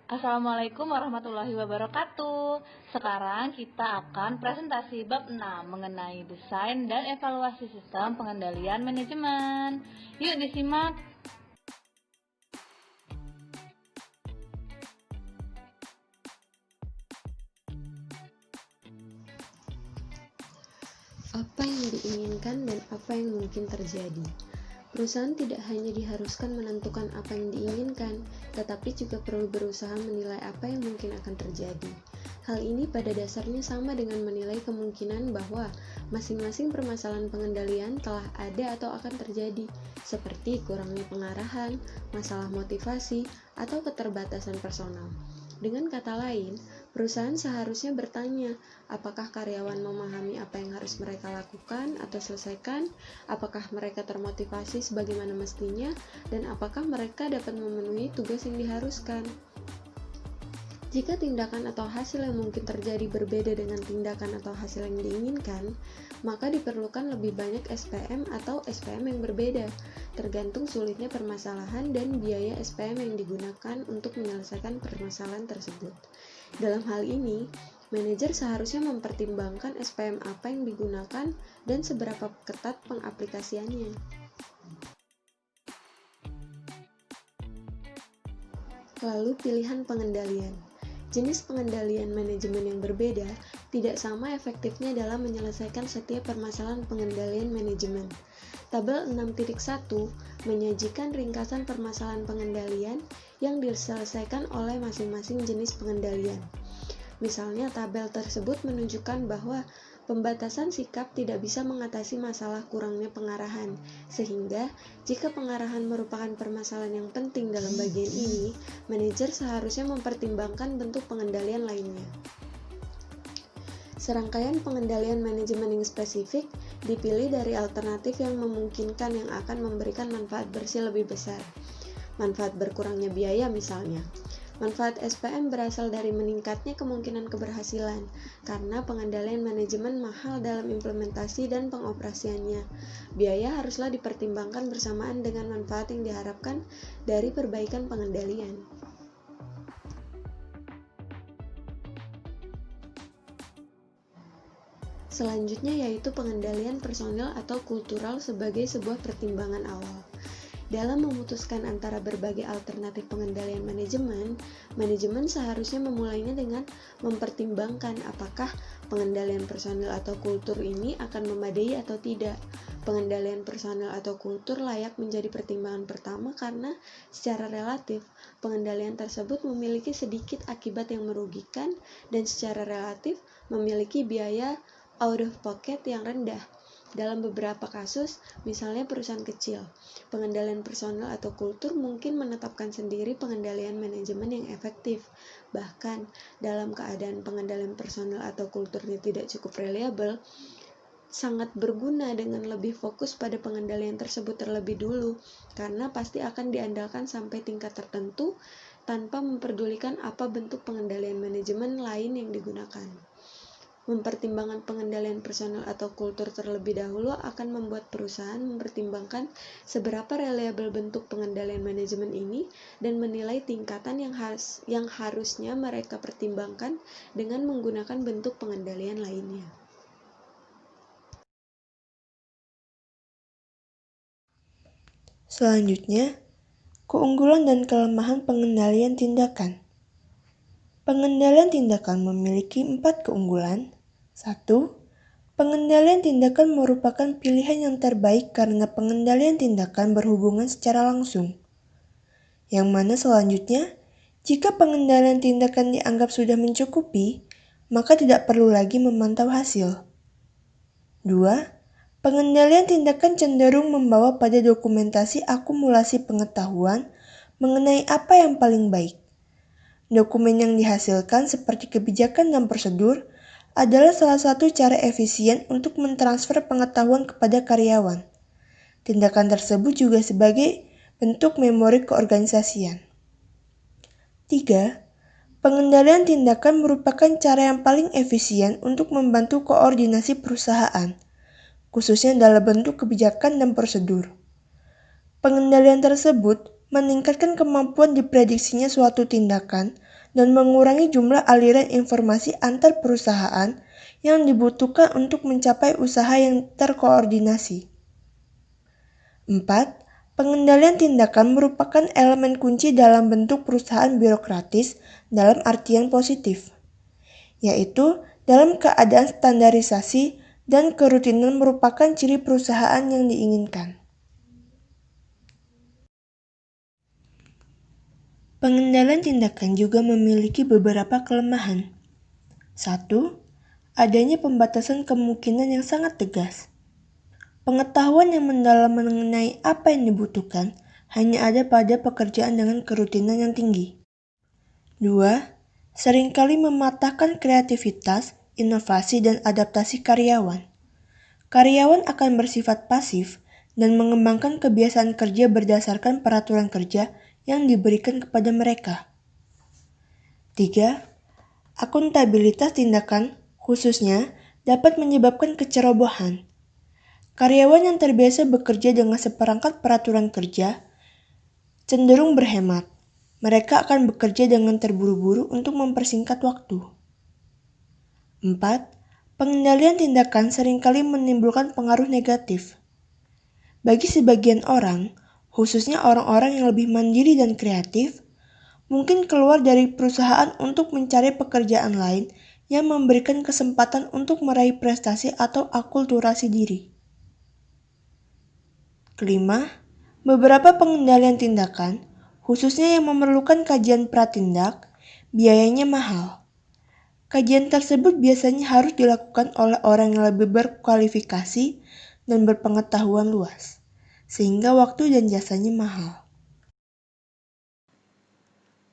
Assalamualaikum warahmatullahi wabarakatuh. Sekarang kita akan presentasi bab 6 mengenai desain dan evaluasi sistem pengendalian manajemen. Yuk disimak. Apa yang diinginkan dan apa yang mungkin terjadi. Perusahaan tidak hanya diharuskan menentukan apa yang diinginkan, tetapi juga perlu berusaha menilai apa yang mungkin akan terjadi. Hal ini pada dasarnya sama dengan menilai kemungkinan bahwa masing-masing permasalahan pengendalian telah ada atau akan terjadi, seperti kurangnya pengarahan, masalah motivasi, atau keterbatasan personal. Dengan kata lain, perusahaan seharusnya bertanya, apakah karyawan memahami apa yang harus mereka lakukan atau selesaikan, apakah mereka termotivasi sebagaimana mestinya, dan apakah mereka dapat memenuhi tugas yang diharuskan. Jika tindakan atau hasil yang mungkin terjadi berbeda dengan tindakan atau hasil yang diinginkan, maka diperlukan lebih banyak SPM atau SPM yang berbeda, tergantung sulitnya permasalahan dan biaya SPM yang digunakan untuk menyelesaikan permasalahan tersebut. Dalam hal ini, manajer seharusnya mempertimbangkan SPM apa yang digunakan dan seberapa ketat pengaplikasiannya. Lalu pilihan pengendalian. Jenis pengendalian manajemen yang berbeda tidak sama efektifnya dalam menyelesaikan setiap permasalahan pengendalian manajemen. Tabel 6.1 menyajikan ringkasan permasalahan pengendalian yang diselesaikan oleh masing-masing jenis pengendalian. Misalnya, tabel tersebut menunjukkan bahwa pembatasan sikap tidak bisa mengatasi masalah kurangnya pengarahan, sehingga jika pengarahan merupakan permasalahan yang penting dalam bagian ini, manajer seharusnya mempertimbangkan bentuk pengendalian lainnya. Serangkaian pengendalian manajemen yang spesifik dipilih dari alternatif yang memungkinkan yang akan memberikan manfaat bersih lebih besar. Manfaat berkurangnya biaya misalnya. Manfaat SPM berasal dari meningkatnya kemungkinan keberhasilan, karena pengendalian manajemen mahal dalam implementasi dan pengoperasiannya. Biaya haruslah dipertimbangkan bersamaan dengan manfaat yang diharapkan dari perbaikan pengendalian. Selanjutnya yaitu pengendalian personil atau kultural sebagai sebuah pertimbangan awal. Dalam memutuskan antara berbagai alternatif pengendalian manajemen, manajemen seharusnya memulainya dengan mempertimbangkan apakah pengendalian personil atau kultur ini akan memadai atau tidak. Pengendalian personil atau kultur layak menjadi pertimbangan pertama karena secara relatif, pengendalian tersebut memiliki sedikit akibat yang merugikan dan secara relatif memiliki biaya out of pocket yang rendah. Dalam beberapa kasus, misalnya perusahaan kecil, pengendalian personil atau kultur mungkin menetapkan sendiri pengendalian manajemen yang efektif. Bahkan, dalam keadaan pengendalian personil atau kulturnya tidak cukup reliable, sangat berguna dengan lebih fokus pada pengendalian tersebut terlebih dulu, karena pasti akan diandalkan sampai tingkat tertentu tanpa memperdulikan apa bentuk pengendalian manajemen lain yang digunakan. Mempertimbangkan pengendalian personel atau kultur terlebih dahulu akan membuat perusahaan mempertimbangkan seberapa reliabel bentuk pengendalian manajemen ini dan menilai tingkatan yang harusnya mereka pertimbangkan dengan menggunakan bentuk pengendalian lainnya. Selanjutnya, keunggulan dan kelemahan pengendalian tindakan. Pengendalian tindakan memiliki 4 keunggulan. 1. Pengendalian tindakan merupakan pilihan yang terbaik karena pengendalian tindakan berhubungan secara langsung. Yang mana selanjutnya, jika pengendalian tindakan dianggap sudah mencukupi, maka tidak perlu lagi memantau hasil. 2. Pengendalian tindakan cenderung membawa pada dokumentasi akumulasi pengetahuan mengenai apa yang paling baik. Dokumen yang dihasilkan seperti kebijakan dan prosedur adalah salah satu cara efisien untuk mentransfer pengetahuan kepada karyawan. Tindakan tersebut juga sebagai bentuk memori keorganisasian. 3. Pengendalian tindakan merupakan cara yang paling efisien untuk membantu koordinasi perusahaan, khususnya dalam bentuk kebijakan dan prosedur. Pengendalian tersebut meningkatkan kemampuan diprediksinya suatu tindakan dan mengurangi jumlah aliran informasi antar perusahaan yang dibutuhkan untuk mencapai usaha yang terkoordinasi. 4. Pengendalian tindakan merupakan elemen kunci dalam bentuk perusahaan birokratis dalam artian positif, yaitu dalam keadaan standarisasi dan kerutinan merupakan ciri perusahaan yang diinginkan. Pengendalian tindakan juga memiliki beberapa kelemahan. 1. Adanya pembatasan kemungkinan yang sangat tegas. Pengetahuan yang mendalam mengenai apa yang dibutuhkan hanya ada pada pekerjaan dengan kerutinan yang tinggi. 2. Seringkali mematahkan kreativitas, inovasi, dan adaptasi karyawan. Karyawan akan bersifat pasif dan mengembangkan kebiasaan kerja berdasarkan peraturan kerja yang diberikan kepada mereka. 3. Akuntabilitas tindakan, khususnya, dapat menyebabkan kecerobohan. Karyawan yang terbiasa bekerja dengan seperangkat peraturan kerja cenderung berhemat. Mereka akan bekerja dengan terburu-buru untuk mempersingkat waktu. 4. Pengendalian tindakan seringkali menimbulkan pengaruh negatif. Bagi sebagian orang, khususnya orang-orang yang lebih mandiri dan kreatif, mungkin keluar dari perusahaan untuk mencari pekerjaan lain yang memberikan kesempatan untuk meraih prestasi atau akulturasi diri. Kelima, beberapa pengendalian tindakan, khususnya yang memerlukan kajian pratindak, biayanya mahal. Kajian tersebut biasanya harus dilakukan oleh orang yang lebih berkualifikasi dan berpengetahuan luas, sehingga waktu dan jasanya mahal.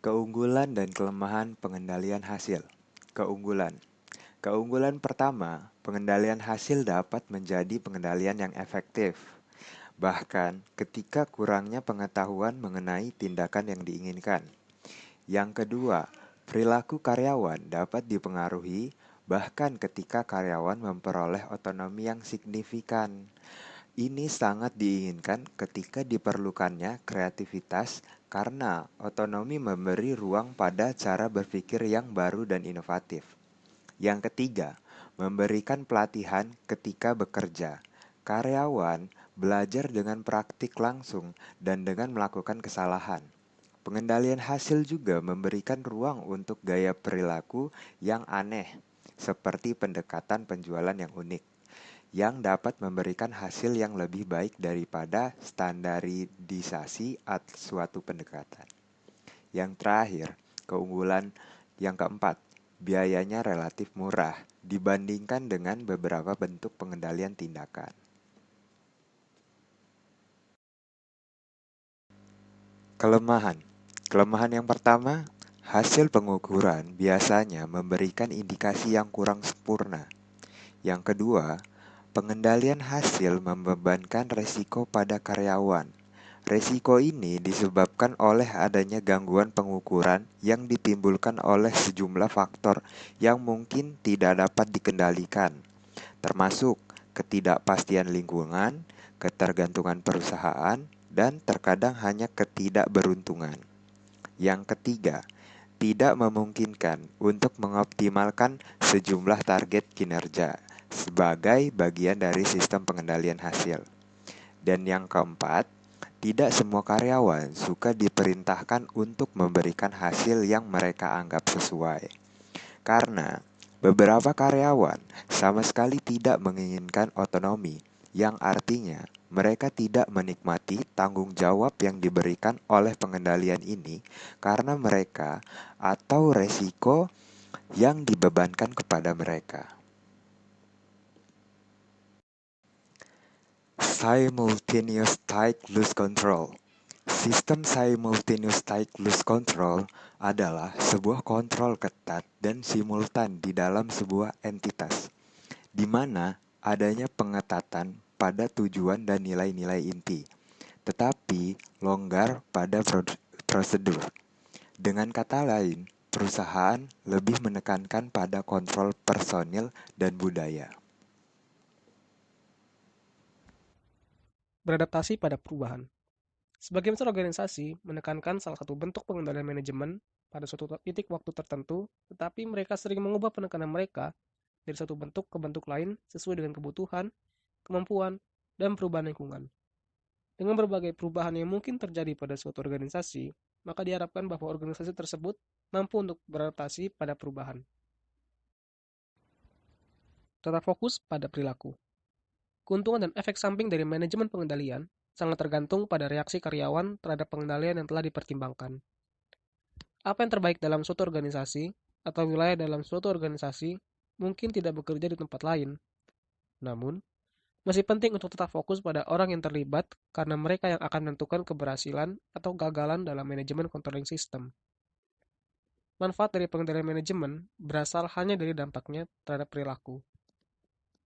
Keunggulan dan kelemahan pengendalian hasil. Keunggulan. Keunggulan pertama, pengendalian hasil dapat menjadi pengendalian yang efektif. Bahkan ketika kurangnya pengetahuan mengenai tindakan yang diinginkan. Yang kedua, perilaku karyawan dapat dipengaruhi bahkan ketika karyawan memperoleh otonomi yang signifikan. Ini sangat diinginkan ketika diperlukannya kreativitas karena otonomi memberi ruang pada cara berpikir yang baru dan inovatif. Yang ketiga, memberikan pelatihan ketika bekerja. Karyawan belajar dengan praktik langsung dan dengan melakukan kesalahan. Pengendalian hasil juga memberikan ruang untuk gaya perilaku yang aneh, seperti pendekatan penjualan yang unik, yang dapat memberikan hasil yang lebih baik daripada standarisasi atau suatu pendekatan. Yang terakhir, keunggulan yang keempat, biayanya relatif murah dibandingkan dengan beberapa bentuk pengendalian tindakan. Kelemahan. Kelemahan yang pertama, hasil pengukuran biasanya memberikan indikasi yang kurang sempurna. Yang kedua, pengendalian hasil membebankan resiko pada karyawan. Resiko ini disebabkan oleh adanya gangguan pengukuran yang ditimbulkan oleh sejumlah faktor yang mungkin tidak dapat dikendalikan, termasuk ketidakpastian lingkungan, ketergantungan perusahaan, dan terkadang hanya ketidakberuntungan. Yang ketiga, tidak memungkinkan untuk mengoptimalkan sejumlah target kinerja sebagai bagian dari sistem pengendalian hasil. Dan yang keempat, tidak semua karyawan suka diperintahkan untuk memberikan hasil yang mereka anggap sesuai. Karena beberapa karyawan sama sekali tidak menginginkan otonomi, yang artinya mereka tidak menikmati tanggung jawab yang diberikan oleh pengendalian ini karena mereka atau resiko yang dibebankan kepada mereka. Simultaneous tight loose control. Sistem simultaneous tight loose control adalah sebuah kontrol ketat dan simultan di dalam sebuah entitas, di mana adanya pengetatan pada tujuan dan nilai-nilai inti, tetapi longgar pada prosedur. Dengan kata lain, perusahaan lebih menekankan pada kontrol personil dan budaya. Beradaptasi pada perubahan. Sebagian besar organisasi menekankan salah satu bentuk pengendalian manajemen pada suatu titik waktu tertentu, tetapi mereka sering mengubah penekanan mereka dari satu bentuk ke bentuk lain sesuai dengan kebutuhan, kemampuan, dan perubahan lingkungan. Dengan berbagai perubahan yang mungkin terjadi pada suatu organisasi, maka diharapkan bahwa organisasi tersebut mampu untuk beradaptasi pada perubahan. Tetap fokus pada perilaku. Keuntungan dan efek samping dari manajemen pengendalian sangat tergantung pada reaksi karyawan terhadap pengendalian yang telah dipertimbangkan. Apa yang terbaik dalam suatu organisasi atau wilayah dalam suatu organisasi mungkin tidak bekerja di tempat lain. Namun, masih penting untuk tetap fokus pada orang yang terlibat karena mereka yang akan menentukan keberhasilan atau gagalan dalam manajemen controlling system. Manfaat dari pengendalian manajemen berasal hanya dari dampaknya terhadap perilaku.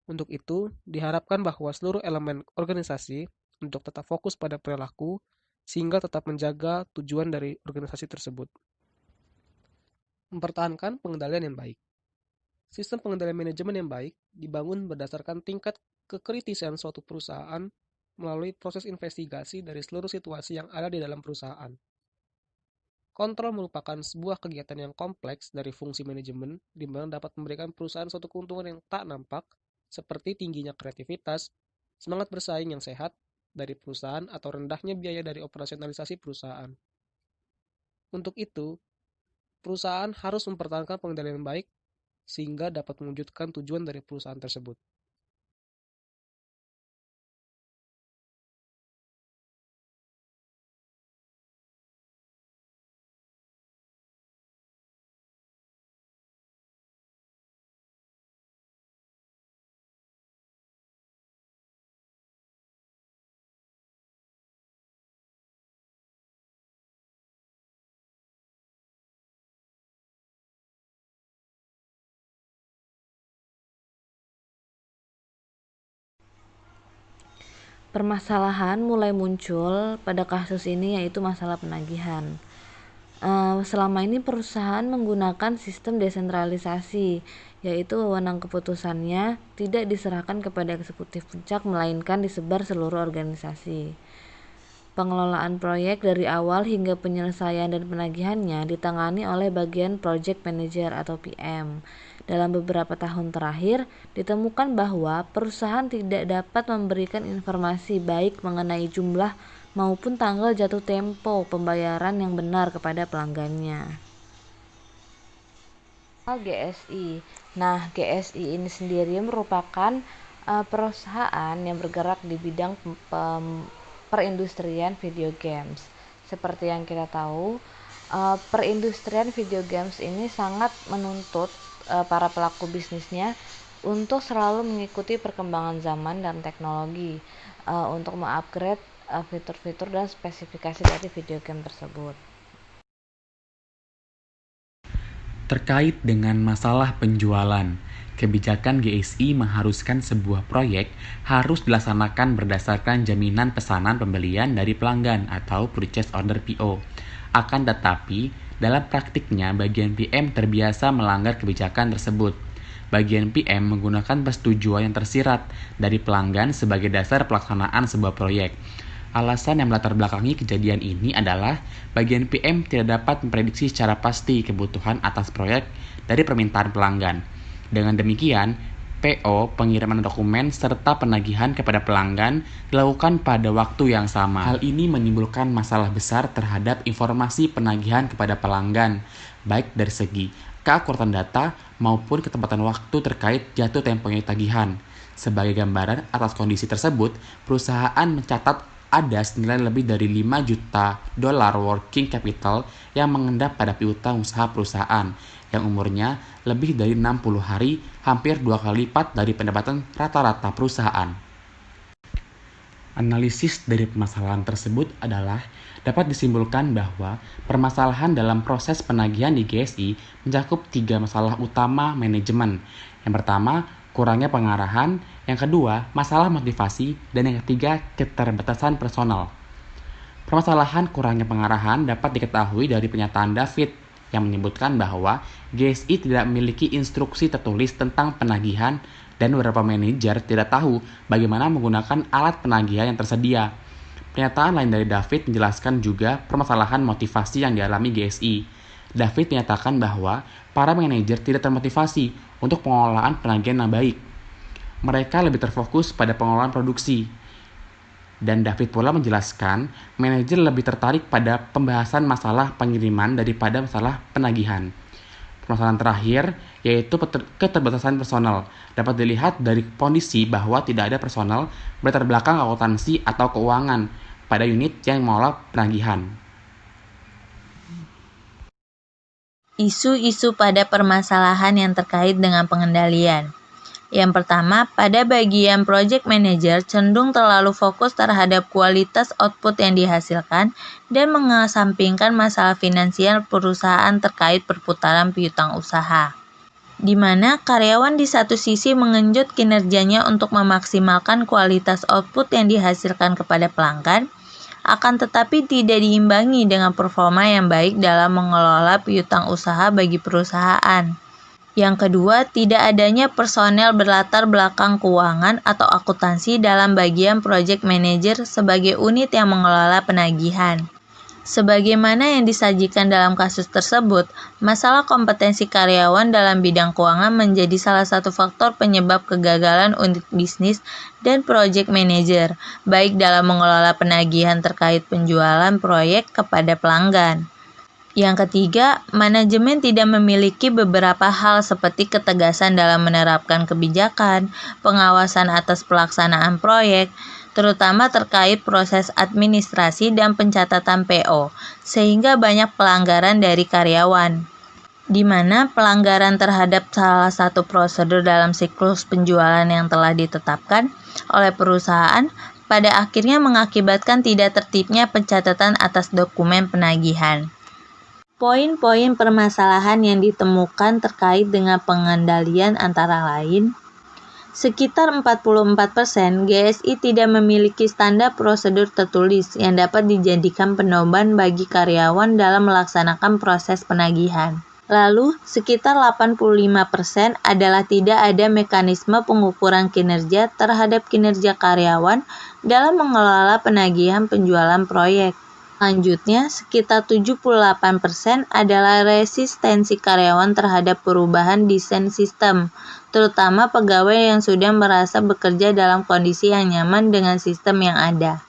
Untuk itu, diharapkan bahwa seluruh elemen organisasi untuk tetap fokus pada perilaku sehingga tetap menjaga tujuan dari organisasi tersebut. Mempertahankan pengendalian yang baik. Sistem pengendalian manajemen yang baik dibangun berdasarkan tingkat kekritisan suatu perusahaan melalui proses investigasi dari seluruh situasi yang ada di dalam perusahaan. Kontrol merupakan sebuah kegiatan yang kompleks dari fungsi manajemen di mana dapat memberikan perusahaan suatu keuntungan yang tak nampak seperti tingginya kreativitas, semangat bersaing yang sehat dari perusahaan atau rendahnya biaya dari operasionalisasi perusahaan. Untuk itu, perusahaan harus mempertahankan pengendalian yang baik sehingga dapat mewujudkan tujuan dari perusahaan tersebut. Permasalahan mulai muncul pada kasus ini yaitu masalah penagihan. Selama ini perusahaan menggunakan sistem desentralisasi, yaitu wewenang keputusannya tidak diserahkan kepada eksekutif puncak melainkan disebar seluruh organisasi. Pengelolaan proyek dari awal hingga penyelesaian dan penagihannya ditangani oleh bagian project manager atau PM. Dalam beberapa tahun terakhir, ditemukan bahwa perusahaan tidak dapat memberikan informasi baik mengenai jumlah maupun tanggal jatuh tempo pembayaran yang benar kepada pelanggannya. GSI. Nah, GSI ini sendiri merupakan perusahaan yang bergerak di bidang perindustrian video games. Seperti yang kita tahu, perindustrian video games ini sangat menuntut para pelaku bisnisnya untuk selalu mengikuti perkembangan zaman dan teknologi untuk mengupgrade fitur-fitur dan spesifikasi dari video game tersebut. Terkait dengan masalah penjualan, kebijakan GSI mengharuskan sebuah proyek harus dilaksanakan berdasarkan jaminan pesanan pembelian dari pelanggan atau purchase order PO. Akan tetapi, dalam praktiknya bagian PM terbiasa melanggar kebijakan tersebut. Bagian PM menggunakan persetujuan yang tersirat dari pelanggan sebagai dasar pelaksanaan sebuah proyek. Alasan yang melatar belakangi kejadian ini adalah bagian PM tidak dapat memprediksi secara pasti kebutuhan atas proyek dari permintaan pelanggan. Dengan demikian, PO, pengiriman dokumen, serta penagihan kepada pelanggan dilakukan pada waktu yang sama. Hal ini menimbulkan masalah besar terhadap informasi penagihan kepada pelanggan, baik dari segi keakuratan data maupun ketepatan waktu terkait jatuh temponya tagihan. Sebagai gambaran atas kondisi tersebut, perusahaan mencatat ada senilai lebih dari 5 juta dolar working capital yang mengendap pada piutang usaha perusahaan yang umurnya lebih dari 60 hari, hampir 2 kali lipat dari pendapatan rata-rata perusahaan. Analisis dari permasalahan tersebut adalah dapat disimpulkan bahwa permasalahan dalam proses penagihan di GSI mencakup 3 masalah utama manajemen. Yang pertama, kurangnya pengarahan, yang kedua, masalah motivasi, dan yang ketiga, keterbatasan personal. Permasalahan kurangnya pengarahan dapat diketahui dari pernyataan David yang menyebutkan bahwa GSI tidak memiliki instruksi tertulis tentang penagihan dan beberapa manajer tidak tahu bagaimana menggunakan alat penagihan yang tersedia. Pernyataan lain dari David menjelaskan juga permasalahan motivasi yang dialami GSI. David menyatakan bahwa para manajer tidak termotivasi untuk pengelolaan penagihan yang baik. Mereka lebih terfokus pada pengelolaan produksi. Dan David pula menjelaskan, manajer lebih tertarik pada pembahasan masalah pengiriman daripada masalah penagihan. Permasalahan terakhir yaitu keterbatasan personal. Dapat dilihat dari kondisi bahwa tidak ada personal berlatar belakang akuntansi atau keuangan pada unit yang mengelola penagihan. Isu-isu pada permasalahan yang terkait dengan pengendalian. Yang pertama, pada bagian project manager cenderung terlalu fokus terhadap kualitas output yang dihasilkan dan mengesampingkan masalah finansial perusahaan terkait perputaran piutang usaha, di mana karyawan di satu sisi mengenjot kinerjanya untuk memaksimalkan kualitas output yang dihasilkan kepada pelanggan, akan tetapi tidak diimbangi dengan performa yang baik dalam mengelola piutang usaha bagi perusahaan. Yang kedua, tidak adanya personel berlatar belakang keuangan atau akuntansi dalam bagian project manager sebagai unit yang mengelola penagihan. Sebagaimana yang disajikan dalam kasus tersebut, masalah kompetensi karyawan dalam bidang keuangan menjadi salah satu faktor penyebab kegagalan unit bisnis dan project manager, baik dalam mengelola penagihan terkait penjualan proyek kepada pelanggan. Yang ketiga, manajemen tidak memiliki beberapa hal seperti ketegasan dalam menerapkan kebijakan, pengawasan atas pelaksanaan proyek, terutama terkait proses administrasi dan pencatatan PO, sehingga banyak pelanggaran dari karyawan, di mana pelanggaran terhadap salah satu prosedur dalam siklus penjualan yang telah ditetapkan oleh perusahaan pada akhirnya mengakibatkan tidak tertibnya pencatatan atas dokumen penagihan. Poin-poin permasalahan yang ditemukan terkait dengan pengendalian antara lain, sekitar 44% GSI tidak memiliki standar prosedur tertulis yang dapat dijadikan pedoman bagi karyawan dalam melaksanakan proses penagihan. Lalu, sekitar 85% adalah tidak ada mekanisme pengukuran kinerja terhadap kinerja karyawan dalam mengelola penagihan penjualan proyek. Selanjutnya, sekitar 78% adalah resistensi karyawan terhadap perubahan desain sistem, terutama pegawai yang sudah merasa bekerja dalam kondisi yang nyaman dengan sistem yang ada.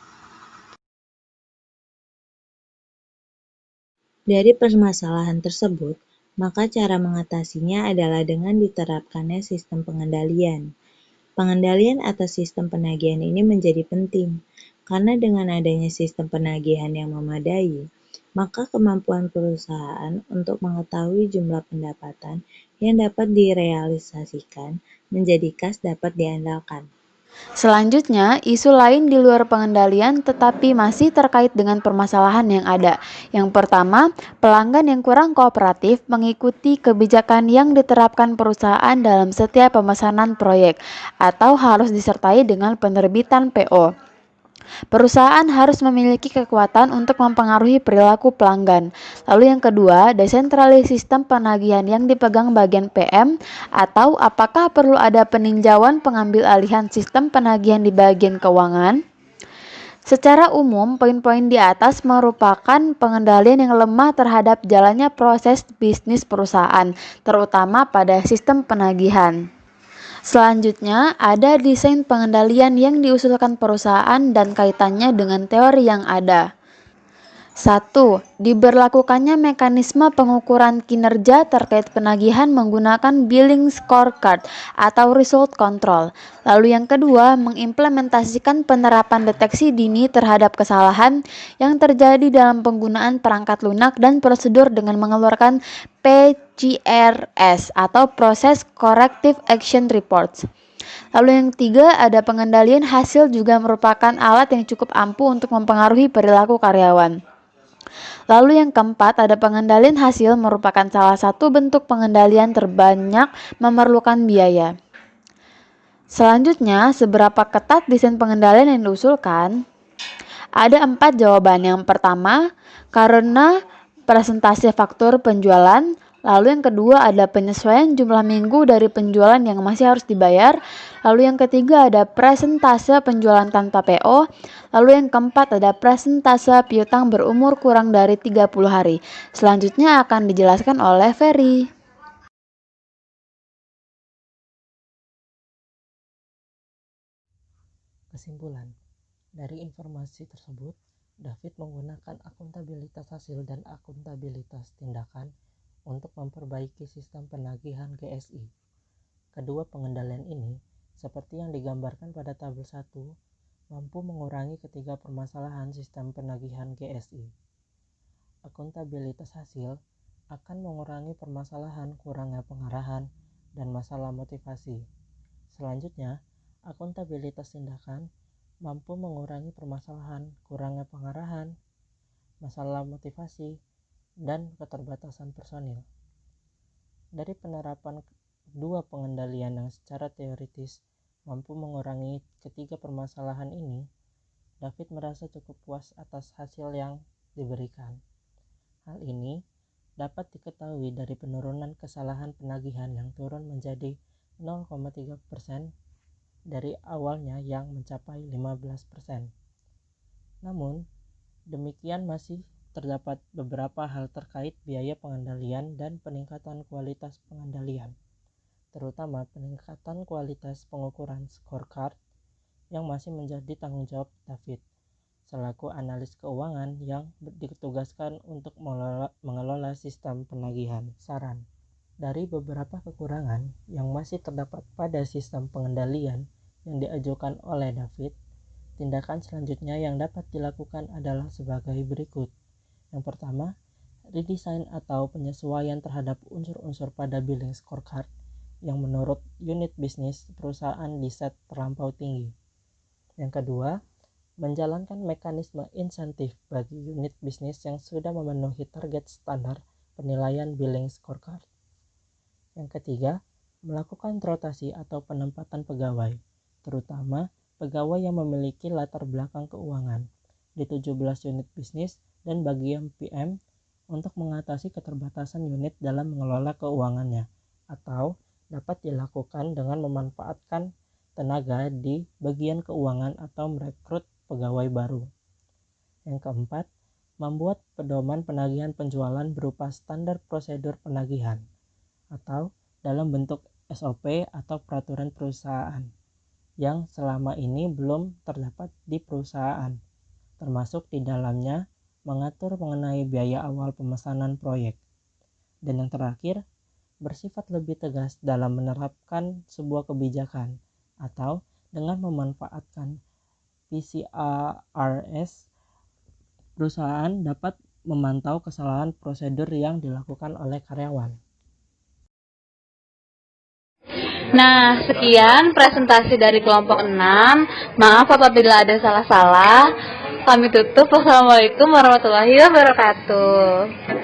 Dari permasalahan tersebut, maka cara mengatasinya adalah dengan diterapkannya sistem pengendalian. Pengendalian atas sistem penagihan ini menjadi penting, karena dengan adanya sistem penagihan yang memadai, maka kemampuan perusahaan untuk mengetahui jumlah pendapatan yang dapat direalisasikan menjadi khas dapat diandalkan. Selanjutnya, isu lain di luar pengendalian tetapi masih terkait dengan permasalahan yang ada. Yang pertama, pelanggan yang kurang kooperatif mengikuti kebijakan yang diterapkan perusahaan dalam setiap pemesanan proyek atau harus disertai dengan penerbitan PO. Perusahaan harus memiliki kekuatan untuk mempengaruhi perilaku pelanggan. Lalu yang kedua, desentralisasi sistem penagihan yang dipegang bagian PM, atau apakah perlu ada peninjauan pengambil alihan sistem penagihan di bagian keuangan? Secara umum, poin-poin di atas merupakan pengendalian yang lemah terhadap jalannya proses bisnis perusahaan, terutama pada sistem penagihan. Selanjutnya, ada desain pengendalian yang diusulkan perusahaan dan kaitannya dengan teori yang ada. 1. Diberlakukannya mekanisme pengukuran kinerja terkait penagihan menggunakan billing scorecard atau result control. Lalu yang kedua, mengimplementasikan penerapan deteksi dini terhadap kesalahan yang terjadi dalam penggunaan perangkat lunak dan prosedur dengan mengeluarkan PCRS atau Process Corrective Action Reports. Lalu yang ketiga, ada pengendalian hasil juga merupakan alat yang cukup ampuh untuk mempengaruhi perilaku karyawan. Lalu yang keempat, ada pengendalian hasil merupakan salah satu bentuk pengendalian terbanyak memerlukan biaya. Selanjutnya, seberapa ketat desain pengendalian yang diusulkan? Ada 4 jawaban. Yang pertama, karena presentasi faktur penjualan, Lalu yang kedua ada penyesuaian jumlah minggu dari penjualan yang masih harus dibayar. Lalu yang ketiga ada presentase penjualan tanpa PO. Lalu yang keempat ada presentase piutang berumur kurang dari 30 hari. Selanjutnya akan dijelaskan oleh Ferry. Kesimpulan, dari informasi tersebut, David menggunakan akuntabilitas hasil dan akuntabilitas tindakan untuk memperbaiki sistem penagihan GSI. Kedua pengendalian ini, seperti yang digambarkan pada tabel 1, mampu mengurangi ketiga permasalahan sistem penagihan GSI. Akuntabilitas hasil akan mengurangi permasalahan kurangnya pengarahan dan masalah motivasi. Selanjutnya, akuntabilitas tindakan mampu mengurangi permasalahan kurangnya pengarahan, masalah motivasi, dan keterbatasan personil. Dari penerapan dua pengendalian yang secara teoritis mampu mengurangi ketiga permasalahan ini, David merasa cukup puas atas hasil yang diberikan. Hal ini dapat diketahui dari penurunan kesalahan penagihan yang turun menjadi 0,3% dari awalnya yang mencapai 15%. Namun, demikian masih terdapat beberapa hal terkait biaya pengendalian dan peningkatan kualitas pengendalian, terutama peningkatan kualitas pengukuran scorecard yang masih menjadi tanggung jawab David selaku analis keuangan yang ditugaskan untuk mengelola sistem penagihan. Saran: dari beberapa kekurangan yang masih terdapat pada sistem pengendalian yang diajukan oleh David, tindakan selanjutnya yang dapat dilakukan adalah sebagai berikut. Yang pertama, redesign atau penyesuaian terhadap unsur-unsur pada billing scorecard yang menurut unit bisnis perusahaan diset terlampau tinggi. Yang kedua, menjalankan mekanisme insentif bagi unit bisnis yang sudah memenuhi target standar penilaian billing scorecard. Yang ketiga, melakukan rotasi atau penempatan pegawai, terutama pegawai yang memiliki latar belakang keuangan di 17 unit bisnis dan bagian PM untuk mengatasi keterbatasan unit dalam mengelola keuangannya, atau dapat dilakukan dengan memanfaatkan tenaga di bagian keuangan atau merekrut pegawai baru. Yang keempat, membuat pedoman penagihan penjualan berupa standar prosedur penagihan atau dalam bentuk SOP atau peraturan perusahaan yang selama ini belum terdapat di perusahaan, termasuk di dalamnya mengatur mengenai biaya awal pemesanan proyek. Dan yang terakhir, bersifat lebih tegas dalam menerapkan sebuah kebijakan atau dengan memanfaatkan PCRS, perusahaan dapat memantau kesalahan prosedur yang dilakukan oleh karyawan. Nah, sekian presentasi dari kelompok 6. Maaf apabila ada salah-salah. Kami tutup. Wassalamualaikum warahmatullahi wabarakatuh.